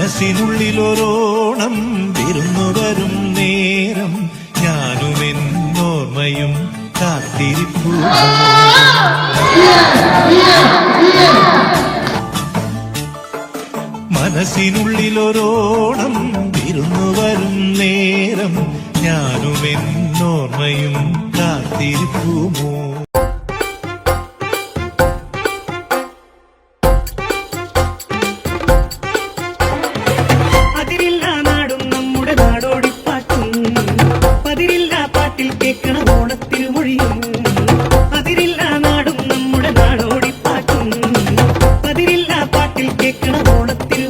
മനസ്സിനുള്ളിലൊരോണം വിരുന്നു വരും നേരം ഞാനും എന്നോർമ്മയും കാത്തിരിപ്പൂ. മനസ്സിനുള്ളിലൊരോണം വിരുന്നു വരും നേരം ഞാനും എന്നോർമ്മയും കാത്തിരിപ്പൂമോ. അതിരില്ല നാടും നമ്മുടെ നാടോടിപ്പാട്ടും പതിരില്ല പാട്ടിൽ കേൾക്കണ ഓണത്തിൽ മൊഴിയും. അതിരില്ല നാടും നമ്മുടെ നാടോടിപ്പാട്ടും പതിരില്ല പാട്ടിൽ കേൾക്കണ ഓണത്തിൽ